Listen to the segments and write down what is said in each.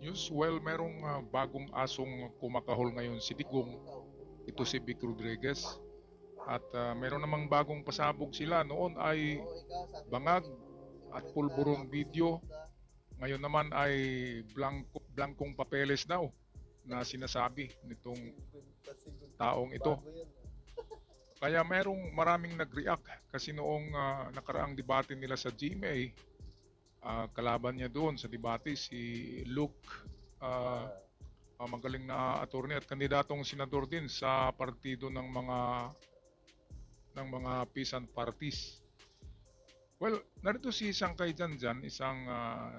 news. Well, merong bagong asong kumakahol ngayon si Digong. Ito si Vic Rodriguez. At meron namang bagong pasabog sila. Noon ay bangag at pulburong video. Ngayon naman ay blankong papeles daw na sinasabi nitong taong ito. Kaya merong maraming nag-react kasi noong nakaraang debate nila sa GMA, kalaban niya doon sa debate si Luke, uh, magaling na attorney at kandidatong senador din sa partido ng mga peasant parties. Well, narito si Sangkay Janjan, isang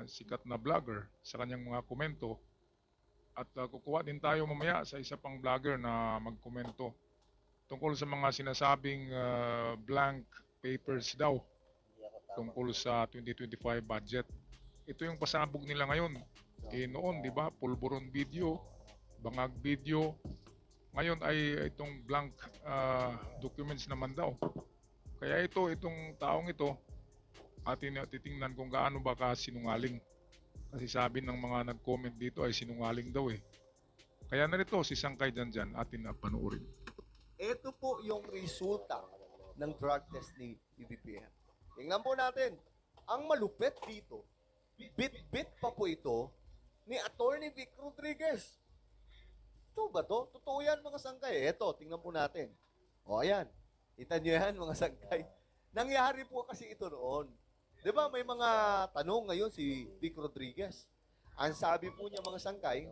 sikat na vlogger sa kanyang mga komento at kukuha din tayo mamaya sa isa pang vlogger na magkomento tungkol sa mga sinasabing blank papers daw tungkol sa 2025 budget. Ito yung pasabog nila ngayon. Noon, di ba, pulburon video, bangag video. Ngayon ay itong blank documents naman daw. Kaya itong taong ito, atin titingnan kung gaano ba sinungaling. Kasi sabi ng mga nag-comment dito ay sinungaling daw eh. Kaya narito si Sangkay Janjan, atin na panuorin. Ito po yung resulta ng drug test ni PBBM. Tingnan po natin. Ang malupit dito, bit-bit pa po ito ni Attorney Vic Rodriguez. Ito ba to? Totoo yan mga sangkay. Ito, tingnan po natin. O ayan. Kita nyo yan mga sangkay. Nangyari po kasi ito noon. Di ba may mga tanong ngayon si Vic Rodriguez. Ang sabi po niya mga sangkay,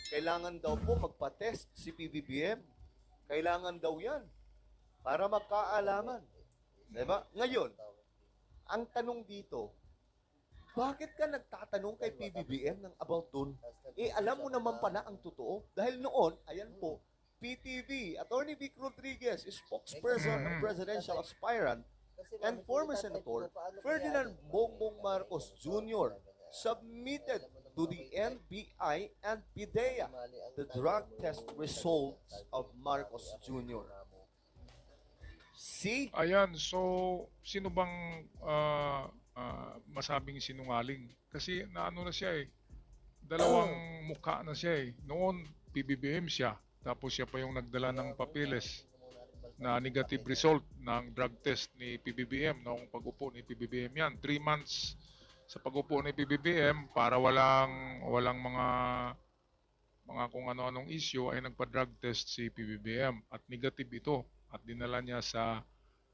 kailangan daw po magpa-test si PBBM. Kailangan daw yan para magkaalaman. Diba? Ngayon, ang tanong dito, bakit ka nagtatanong kay PBBM ng about dun? Alam mo naman pala ang totoo. Dahil noon, ayan po, PTV, Attorney Vic Rodriguez, spokesperson ng presidential aspirant and former Senator Ferdinand Bongbong Marcos Jr. submitted to the NBI and PIDEA the drug test results of Marcos Jr. See? Ayan, so sino bang masabing sinungaling? Kasi naano na siya eh. Dalawang mukha na siya eh. Noon, PBBM siya. Tapos siya pa yung nagdala ng papeles na negative result ng drug test ni PBBM noong pag-upo ni PBBM yan. 3 months sa pag-upo ni PBBM para walang mga kung ano-anong issue ay nagpa-drug test si PBBM at negative ito at dinala niya sa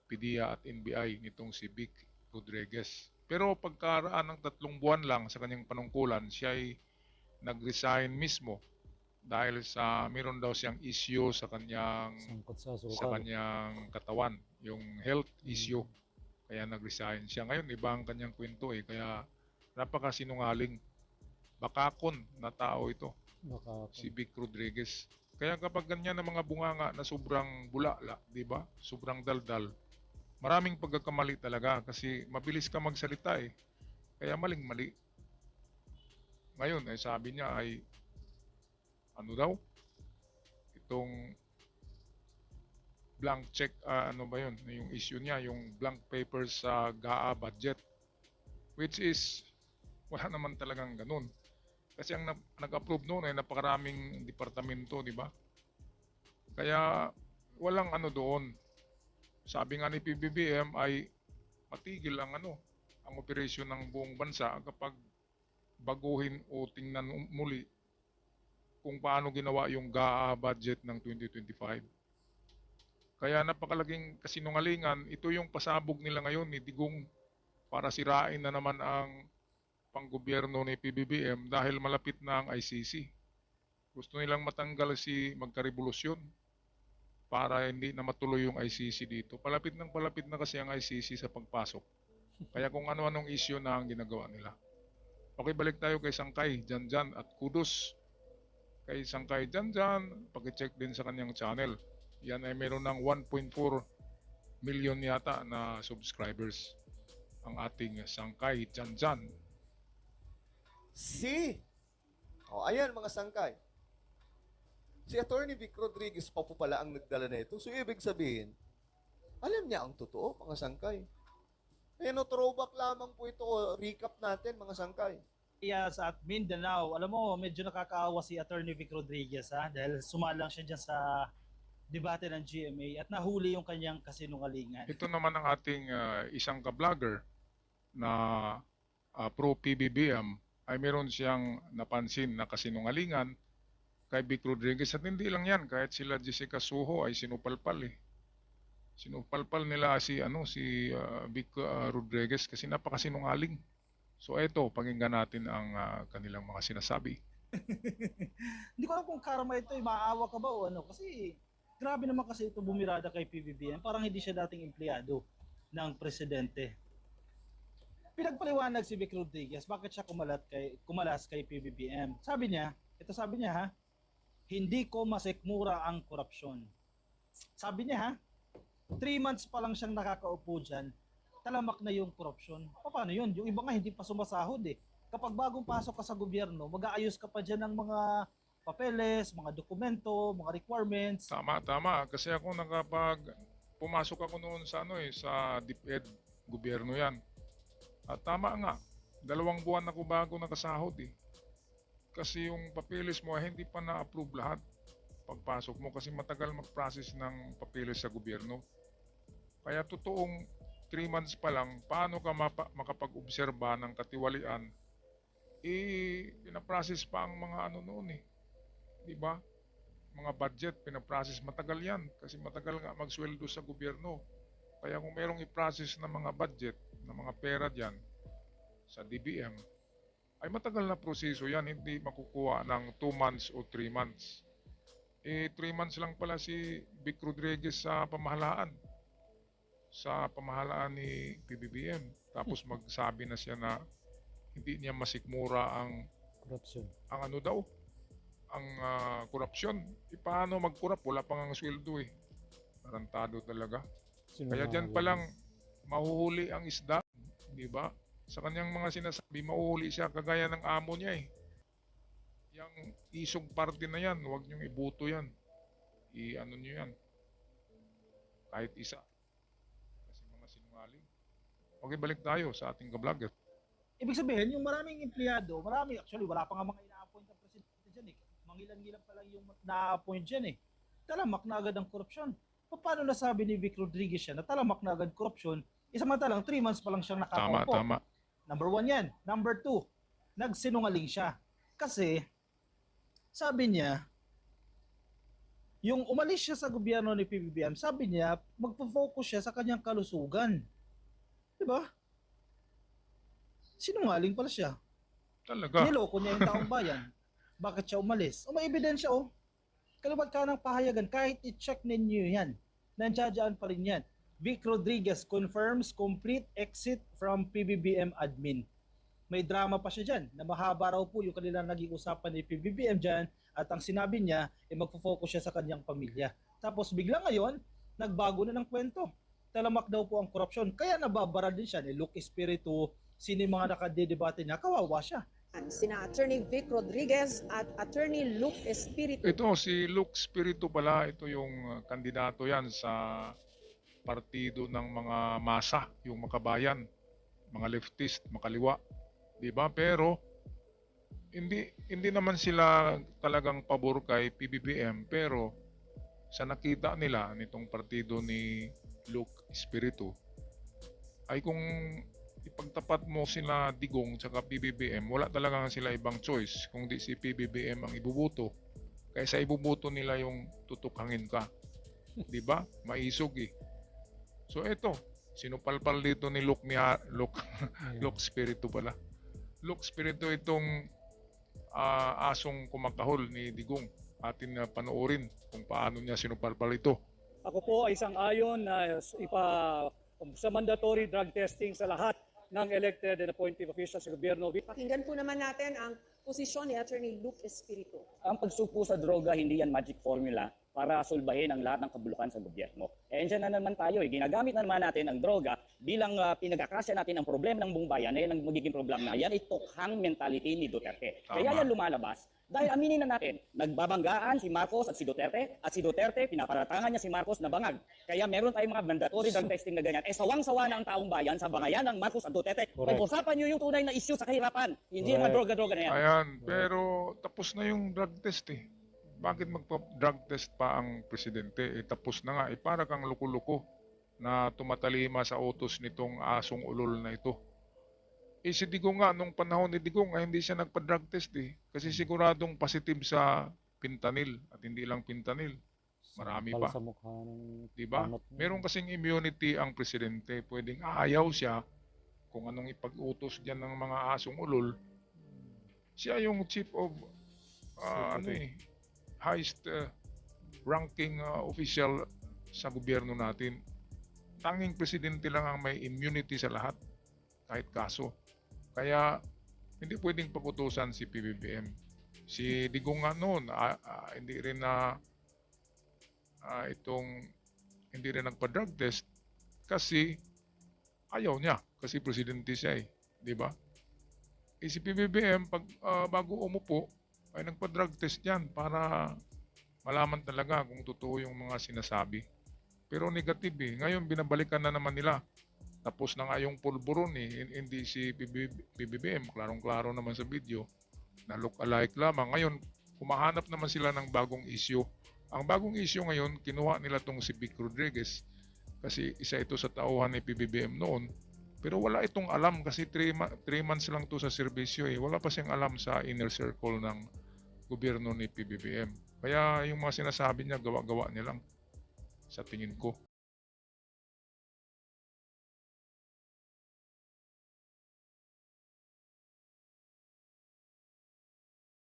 PDEA at NBI nitong si Vic Rodriguez. Pero pagkaraan ng 3 buwan lang sa kanyang panungkulan, siya ay nag-resign mismo dahil sa meron daw siyang issue sa kanyang katawan, yung health issue. Kaya nag-resign siya. Ngayon, iba ang kanyang kwento eh. Kaya napakasinungaling. Bakakon na tao ito, si Vic Rodriguez. Kaya kapag ganyan ang mga bunganga na sobrang bulala, di ba? Sobrang daldal, maraming pagkakamali talaga kasi mabilis ka magsalita eh. Kaya maling-mali. Ngayon, ay sabi niya ay ano daw? Itong blank check, ano ba yun? Yung issue niya, yung blank paper sa GAA budget. Which is, wala naman talagang ganun. Kasi ang nag-approve noon ay napakaraming departamento, di ba? Kaya walang ano doon. Sabi nga ni PBBM ay matigil ang operasyon ng buong bansa kapag baguhin o tingnan muli kung paano ginawa yung GAA budget ng 2025. Kaya napakalaging kasinungalingan, ito yung pasabog nila ngayon ni Digong para sirain na naman ang panggobyerno ni PBBM dahil malapit na ang ICC. Gusto nilang matanggal si magkarevolusyon para hindi na matuloy yung ICC dito. Palapit na kasi ang ICC sa pagpasok. Kaya kung ano-anong issue na ang ginagawa nila. Okay, balik tayo kay Sangkay Janjan at kudos kay Sangkay Janjan. Pag-check din sa kanyang channel. Yan ay meron ng 1.4 million yata na subscribers ang ating Sangkay Janjan. See? O, ayan mga sangkay. Si Attorney Vic Rodriguez pa po pala ang nagdala na ito. So, ibig sabihin, alam niya ang totoo, mga sangkay. Ayan o, throwback lamang po ito. Recap natin, mga sangkay. Sa Mindanao, alam mo, medyo nakakaawa si Attorney Vic Rodriguez dahil sumalang siya dyan sa debate ng GMA at nahuli yung kanyang kasinungalingan. Ito naman ang ating isang ka-vlogger na pro PBBM ay meron siyang napansin na kasinungalingan kay Vic Rodriguez at hindi lang yan, kahit sila Jessica Suho ay sinupalpal eh. Sinupalpal nila si Vic Rodriguez kasi napakasinungaling. So eto, pakinggan natin ang kanilang mga sinasabi. Hindi ko alam kung karma ito, maawa ka ba o ano, kasi grabe naman kasi ito bumirada kay PBBM, parang hindi siya dating empleyado ng presidente. Pinagpaliwanag si Vic Rodriguez bakit siya kumalas kay PBBM. Sabi niya hindi ko masikmura ang korupsyon. Sabi niya 3 months pa lang siyang nakakaupo dyan, talamak na yung korupsyon. Paano yun? Yung iba nga hindi pa sumasahod eh. Kapag bagong pasok ka sa gobyerno, mag-aayos ka pa dyan ng mga papeles, mga dokumento, mga requirements. Tama. Kasi ako pumasok ako noon sa sa DepEd, gobyerno 'yan. At tama nga, 2 buwan ako bago nakasahod eh. Kasi yung papeles mo hindi pa na-approve lahat pagpasok mo kasi matagal mag-process ng papeles sa gobyerno. Kaya totoong 3 months pa lang, paano ka makapag-obserba ng katiwalian? Pinaprocess pa ang mga noon eh. Di ba? Mga budget, pinaprocess. Matagal yan kasi matagal nga magsweldo sa gobyerno. Kaya kung merong i-process na mga budget, na mga pera dyan sa DBM, ay matagal na proseso yan. Hindi makukuha ng 2 months o 3 months. 3 months lang pala si Vic Rodriguez sa pamahalaan ni PBBM. Tapos magsabi na siya na hindi niya masikmura ang Corruption. ang korupsyon. Paano mag-corrupt? Wala pang ang sweldo eh. Tarantado talaga. Kaya dyan pa lang mahuhuli ang isda, di ba? Sa kanyang mga sinasabi, mahuhuli siya kagaya ng amo niya eh. Yang isog party na yan, huwag niyong ibuto yan. Niyo yan. Kahit isa. Kasi mga sinungaling. Okay, balik tayo sa ating ka-vlogger. Ibig sabihin, yung maraming empleyado, actually wala pa nga mga ina-appoint ng presidente dyan eh. Mangilan-ngilan pa lang yung na-appoint dyan eh. Talamak na agad ang korupsyon. Paano nasabi ni Vic Rodriguez siya na talamak na agad korupsyon, samantalang 3 months pa lang siyang nakakaupo? Tama. Number 1 yan. Number 2, nagsinungaling siya. Kasi, sabi niya, yung umalis siya sa gobyerno ni PBBM, sabi niya, magpo-focus siya sa kanyang kalusugan. Diba? Sinungaling pala siya. Talaga. Niloko niya yung taong bayan. Bakit siya umalis? May ebidensya Kaliwat ka ng pahayagan, kahit i-check ninyo yan, nandiyan pa rin yan. Vic Rodriguez confirms complete exit from PBBM admin. May drama pa siya dyan, na mahaba raw po yung kanilang naging usapan ni PBBM dyan, at ang sinabi niya, magpo-focus siya sa kanyang pamilya. Tapos bigla ngayon, nagbago na ng kwento. Talamak daw po ang korupsyon, kaya nababara din siya ni Luke Espiritu, sino yung mga nakadedebate niya, kawawa siya. Sina Attorney Vic Rodriguez at Attorney Luke Espiritu. Ito, si Luke Espiritu pala, ito yung kandidato yan sa partido ng mga masa, yung makabayan, mga leftist, makaliwa. Diba? Pero, hindi naman sila talagang pabor kay PBBM, pero sa nakita nila nitong partido ni Luke Espiritu, ay kung ipagtapat mo sila Digong tsaka PBBM, wala talaga sila ibang choice kung di si PBBM ang ibubuto. Kaysa ibubuto nila yung tutukhangin ka. Di ba? Maisog eh. So eto, sinupalpal dito ni Luke Espiritu pala. Luke Espiritu itong asong kumakahol ni Digong. Atin na panoorin kung paano niya sinupalpal ito. Ako po ay sang-ayon na sa mandatory drug testing sa lahat ng elected and appointed officials sa gobyerno. Pakinggan po naman natin ang posisyon ni Attorney Luke Espiritu. Ang pagsugpo sa droga, hindi yan magic formula. para sulbahin ang lahat ng kabulukan sa gobyerno. Eh, dyan na naman tayo. Ginagamit na naman natin ang droga bilang pinagkakasya natin ang problema ng buong bayan na yan ang magiging problema na yan ay tukhang mentality ni Duterte. Kaya Tama. yan lumalabas. Dahil aminin na natin, nagbabanggaan si Marcos at si Duterte, pinaparatangan niya si Marcos na bangag. Kaya meron tayong mga mandatory drug testing na ganyan. Eh, sawang-sawa na ang taong bayan sa bangayan ng Marcos at Duterte. Pag-usapan niyo yung tunay na issue sa kahirapan, hindi yung mga droga-droga na yan. Ayan, pero tapos na yung drug test eh. Bakit magpa-drug test pa ang presidente? Eh, tapos na nga. Eh, para kang luko-luko na tumatalima sa utos nitong asong ulol na ito. Eh, si Digong nga, nung panahon ni Digong, hindi siya nagpa-drug test eh. Kasi siguradong positive sa fentanyl. At hindi lang fentanyl. Marami pa. Sa mukha ng Diba? panot niya. Meron kasing immunity ang presidente. Pwedeng ayaw siya kung anong ipag-utos diyan ng mga asong ulol. Siya yung chief of highest ranking official sa gobyerno natin. Tanging presidente lang ang may immunity sa lahat kahit kaso. Kaya hindi pwedeng pakutusan si PBBM. Si Digong nga noon, hindi rin na hindi rin nagpa-drug test kasi ayaw niya kasi presidente siya eh, di ba? Eh, si PBBM bago umupo ay nagpa-drug test yan para malaman talaga kung totoo yung mga sinasabi. Pero negative eh. Ngayon binabalikan na naman nila. Tapos na nga yung pulburon eh. Hindi si PBBM, klarong-klaro naman sa video na look-alike lamang. Ngayon, kumahanap naman sila ng bagong issue. Ang bagong issue ngayon, kinuha nila tong si Vic Rodriguez kasi isa ito sa tauhan ni PBBM noon. Pero wala itong alam kasi 3 months lang to sa serbisyo eh. Wala pa siyang alam sa inner circle ng gobyerno ni PBBM. Kaya yung mga sinasabi niya, gawa-gawa niya lang sa tingin ko.